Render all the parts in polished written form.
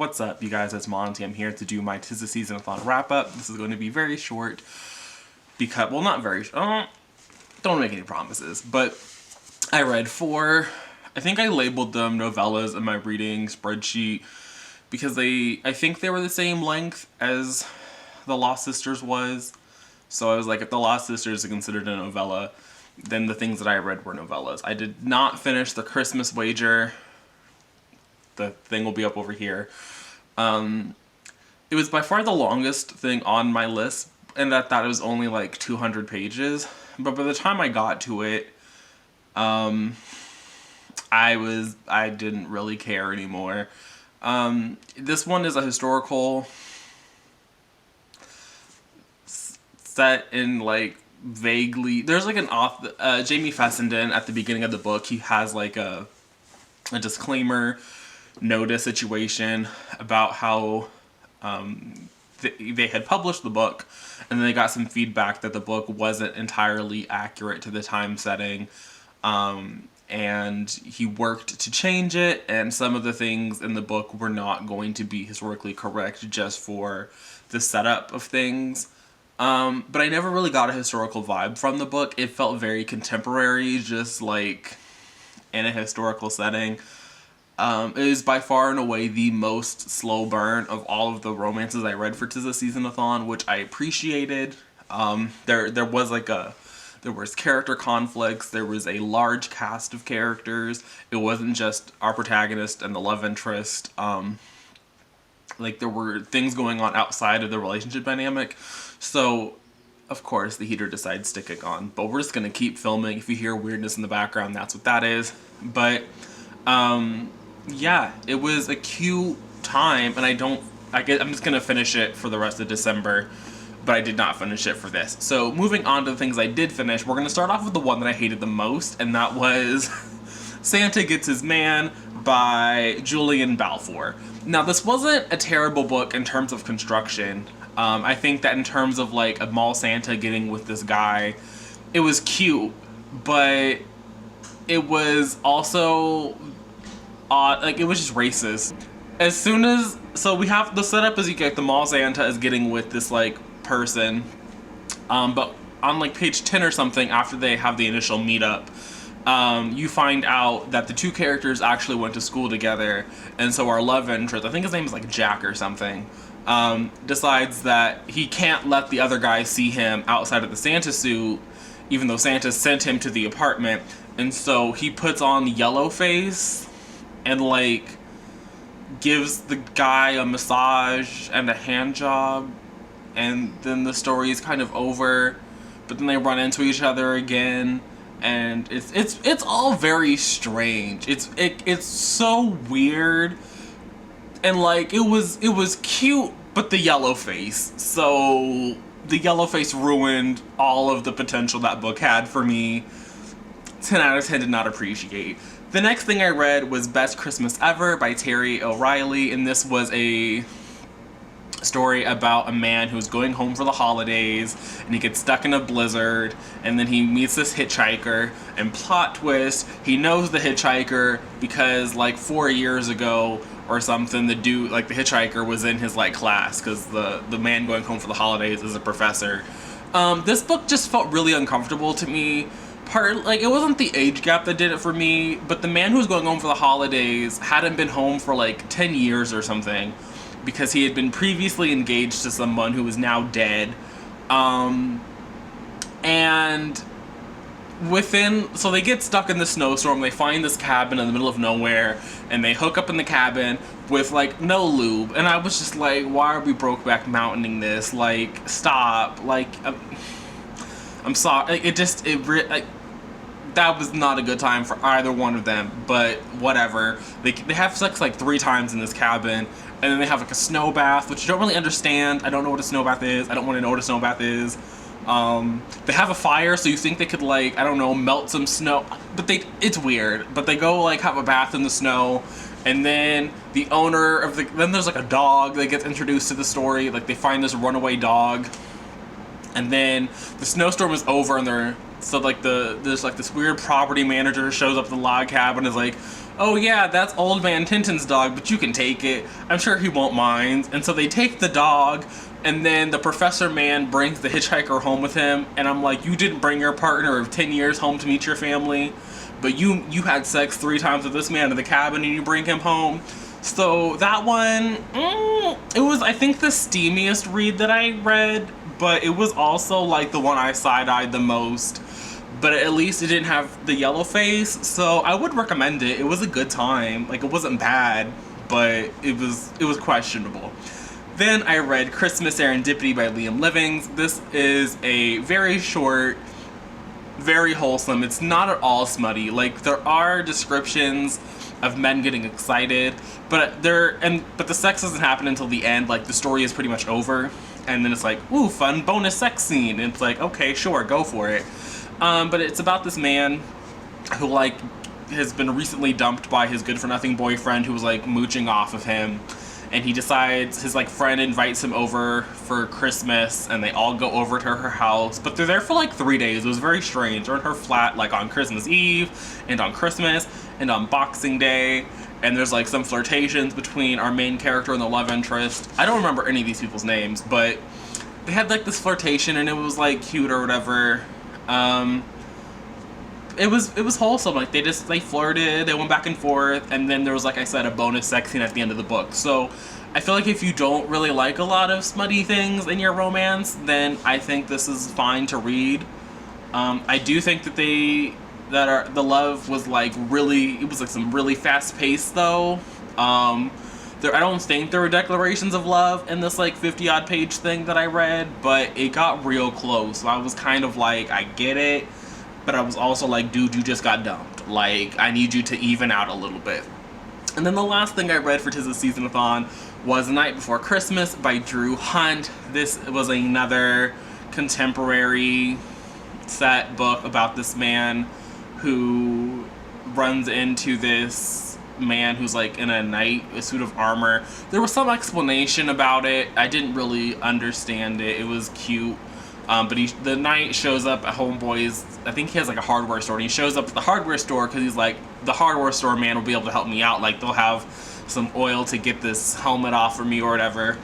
What's up, you guys? It's Monty. I'm here to do my Tis the Seasonathon wrap-up. This is going to be very short because, well, not very short. Don't make any promises, but I read 4, I think I labeled them novellas in my reading spreadsheet because I think they were the same length as The Lost Sisters was. So I was like, if The Lost Sisters is considered a novella, then the things that I read were novellas. I did not finish The Christmas Wager. The thing will be up over here. It was by far the longest thing on my list, and I thought it was only like 200 pages. But by the time I got to it, I didn't really care anymore. This one is a historical set in like vaguely. There's like an Jamie Fessenden at the beginning of the book. He has like a disclaimer notice situation about how they had published the book, and then they got some feedback that the book wasn't entirely accurate to the time setting, and he worked to change it, and some of the things in the book were not going to be historically correct just for the setup of things. But I never really got a historical vibe from the book. It felt very contemporary, just like in a historical setting. It is by far and away the most slow burn of all of the romances I read for Tis the Seasonathon, which I appreciated. There was character conflicts. There was a large cast of characters. It wasn't just our protagonist and the love interest. Like there were things going on outside of the relationship dynamic. So, of course, the heater decides to kick on. But we're just gonna keep filming. If you hear weirdness in the background, that's what that is. But yeah, it was a cute time, and I'm just gonna finish it for the rest of December, but I did not finish it for this. So moving on to the things I did finish, we're gonna start off with the one that I hated the most, and that was Santa Gets His Man by Julian Balfour. Now, this wasn't a terrible book in terms of construction. I think that in terms of like a mall Santa getting with this guy, it was cute, but it was also odd. Like, it was just racist. As soon as, so we have the setup is you get the mall Santa is getting with this like person, but on like page 10 or something, after they have the initial meetup, you find out that the two characters actually went to school together, and so our love interest, I think his name is like Jack or something, decides that he can't let the other guy see him outside of the Santa suit, even though Santa sent him to the apartment, and so he puts on yellow face and like gives the guy a massage and a hand job, and then the story is kind of over, but then they run into each other again, and it's all very strange. It's so weird, and like it was cute, but the yellow face. So the yellow face ruined all of the potential that book had for me. 10 out of 10 did not appreciate. The next thing I read was Best Christmas Ever by Terry O'Reilly, and this was a story about a man who's going home for the holidays, and he gets stuck in a blizzard, and then he meets this hitchhiker, and plot twist, he knows the hitchhiker because like 4 years ago or something, the dude, like the hitchhiker was in his like class, because the man going home for the holidays is a professor. This book just felt really uncomfortable to me. Like, it wasn't the age gap that did it for me, but the man who was going home for the holidays hadn't been home for like 10 years or something, because he had been previously engaged to someone who was now dead. And so they get stuck in the snowstorm, they find this cabin in the middle of nowhere, and they hook up in the cabin with like no lube, and I was just like, why are we Brokeback Mountaining this? Like, stop. Like, I'm sorry, that was not a good time for either one of them, but whatever. They have sex like 3 times in this cabin, and then they have like a snow bath, which you don't really understand. I don't know what a snow bath is. I don't want to know what a snow bath is. They have a fire, so you think they could like, I don't know, melt some snow, but it's weird. But they go like have a bath in the snow, and then the owner of then there's like a dog that gets introduced to the story. Like, they find this runaway dog, and then the snowstorm is over, and there's like this weird property manager shows up at the log cabin and is like, oh yeah, that's old man Tintin's dog, but you can take it. I'm sure he won't mind. And so they take the dog, and then the professor man brings the hitchhiker home with him, and I'm like, you didn't bring your partner of 10 years home to meet your family, but you had sex 3 times with this man in the cabin and you bring him home. So that one, it was, I think, the steamiest read that I read, but it was also like the one I side-eyed the most. But at least it didn't have the yellow face, so I would recommend it. It was a good time. Like, it wasn't bad, but it was questionable. Then I read Christmas Serendipity by Liam Livings. This is a very short, very wholesome. It's not at all smutty. Like, there are descriptions of men getting excited, but the sex doesn't happen until the end. Like, the story is pretty much over, and then it's like, ooh, fun bonus sex scene. And it's like, okay, sure, go for it. But it's about this man who, like, has been recently dumped by his good-for-nothing boyfriend who was, like, mooching off of him. And he decides, his, like, friend invites him over for Christmas, and they all go over to her house. But they're there for, like, 3 days. It was very strange. They're in her flat, like, on Christmas Eve, and on Christmas, and on Boxing Day. And there's, like, some flirtations between our main character and the love interest. I don't remember any of these people's names, but they had, like, this flirtation, and it was, like, cute or whatever. It was wholesome. Like, they flirted, they went back and forth, and then there was, like I said, a bonus sex scene at the end of the book. So I feel like if you don't really like a lot of smutty things in your romance, then I think this is fine to read. I do think that the love was, like, really, it was, like, some really fast paced though. I don't think there were declarations of love in this, like, 50-odd page thing that I read, but it got real close. So I was kind of like, I get it, but I was also like, dude, you just got dumped. Like, I need you to even out a little bit. And then the last thing I read for 'Tis the Seasonathon was The Night Before Christmas by Drew Hunt. This was another contemporary set book about this man who runs into this man who's, like, in a suit of armor. There was some explanation about it. I didn't really understand it. It was cute. But the knight shows up at Homeboy's, I think he has, like, a hardware store, and he shows up at the hardware store because he's like, the hardware store man will be able to help me out. Like, they'll have some oil to get this helmet off for me or whatever.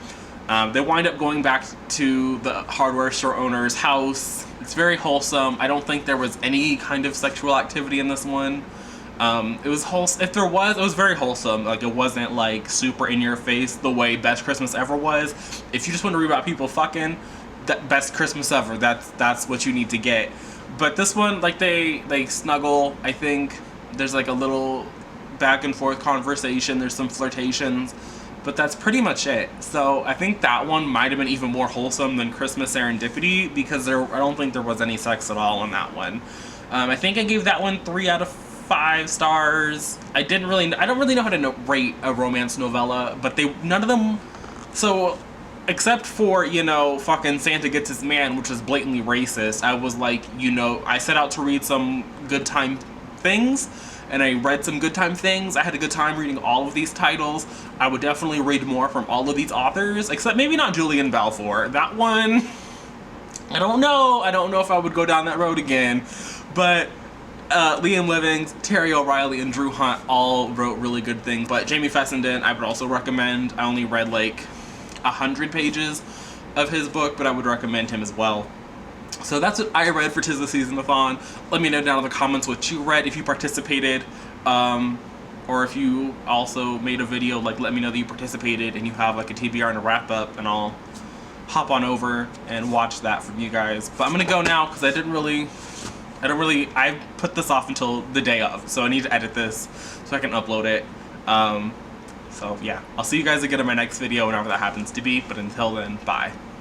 They wind up going back to the hardware store owner's house. It's very wholesome. I don't think there was any kind of sexual activity in this one. It was wholesome. If there was, it was very wholesome. Like, it wasn't, like, super in your face the way Best Christmas Ever was. If you just want to read about people fucking, Best Christmas Ever, that's what you need to get. But this one, like, they snuggle. I think there's, like, a little back and forth conversation. There's some flirtations, but that's pretty much it. So I think that one might have been even more wholesome than Christmas Serendipity, because I don't think there was any sex at all in that one. I think I gave that one 3 out of 5 stars. I don't really know how to rate a romance novella, but none of them, so except for, you know, fucking Santa Gets His Man, which was blatantly racist, I was like, you know, I set out to read some good time things, and I read some good time things. I had a good time reading all of these titles. I would definitely read more from all of these authors, except maybe not Julian Balfour. That one, I don't know. I don't know if I would go down that road again. But Liam Livings, Terry O'Reilly, and Drew Hunt all wrote really good things. But Jamie Fessenden, I would also recommend. I only read like 100 pages of his book, but I would recommend him as well. So that's what I read for 'Tis the Seasonathon. Let me know down in the comments what you read, if you participated, or if you also made a video. Like, let me know that you participated and you have like a TBR and a wrap up, and I'll hop on over and watch that from you guys. But I'm gonna go now because I put this off until the day of, so I need to edit this so I can upload it. So yeah, I'll see you guys again in my next video whenever that happens to be, but until then, bye.